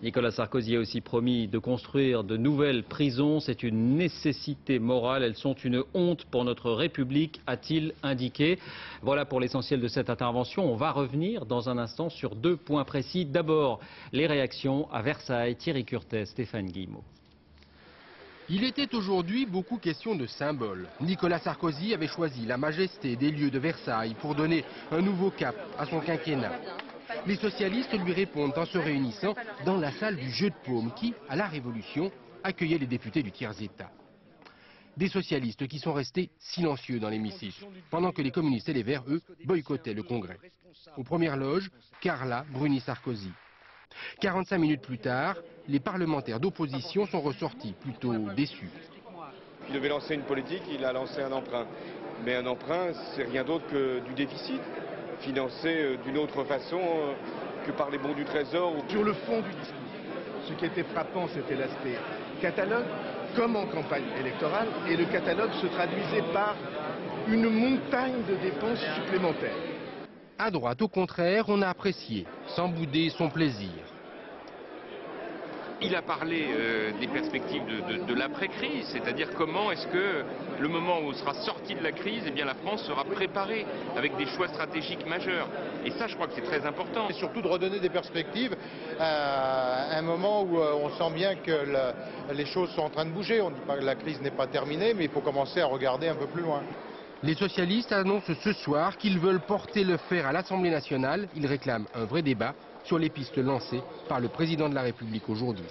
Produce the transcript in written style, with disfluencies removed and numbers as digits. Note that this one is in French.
Nicolas Sarkozy a aussi promis de construire de nouvelles prisons. C'est une nécessité morale. Elles sont une honte pour notre République, a-t-il indiqué. Voilà pour l'essentiel de cette intervention. On va revenir dans un instant sur 2 points précis. D'abord, les réactions à Versailles. Thierry Curtet, Stéphane Guillemot. Il était aujourd'hui beaucoup question de symboles. Nicolas Sarkozy avait choisi la majesté des lieux de Versailles pour donner un nouveau cap à son quinquennat. Les socialistes lui répondent en se réunissant dans la salle du Jeu de Paume qui, à la Révolution, accueillait les députés du tiers-État. Des socialistes qui sont restés silencieux dans l'hémicycle, pendant que les communistes et les Verts, eux, boycottaient le Congrès. Aux premières loges, Carla Bruni-Sarkozy. 45 minutes plus tard, les parlementaires d'opposition sont ressortis plutôt déçus. Il devait lancer une politique, il a lancé un emprunt. Mais un emprunt, c'est rien d'autre que du déficit, financé d'une autre façon que par les bons du Trésor. Sur le fond du discours, ce qui était frappant, c'était l'aspect catalogue, comme en campagne électorale, et le catalogue se traduisait par une montagne de dépenses supplémentaires. À droite, au contraire, on a apprécié, sans bouder son plaisir. Il a parlé des perspectives de l'après-crise, c'est-à-dire comment est-ce que le moment où on sera sorti de la crise, eh bien la France sera préparée avec des choix stratégiques majeurs. Et ça, je crois que c'est très important. Et surtout de redonner des perspectives à un moment où on sent bien que les choses sont en train de bouger. On ne dit pas que la crise n'est pas terminée, mais il faut commencer à regarder un peu plus loin. Les socialistes annoncent ce soir qu'ils veulent porter le fer à l'Assemblée nationale. Ils réclament un vrai débat sur les pistes lancées par le président de la République aujourd'hui.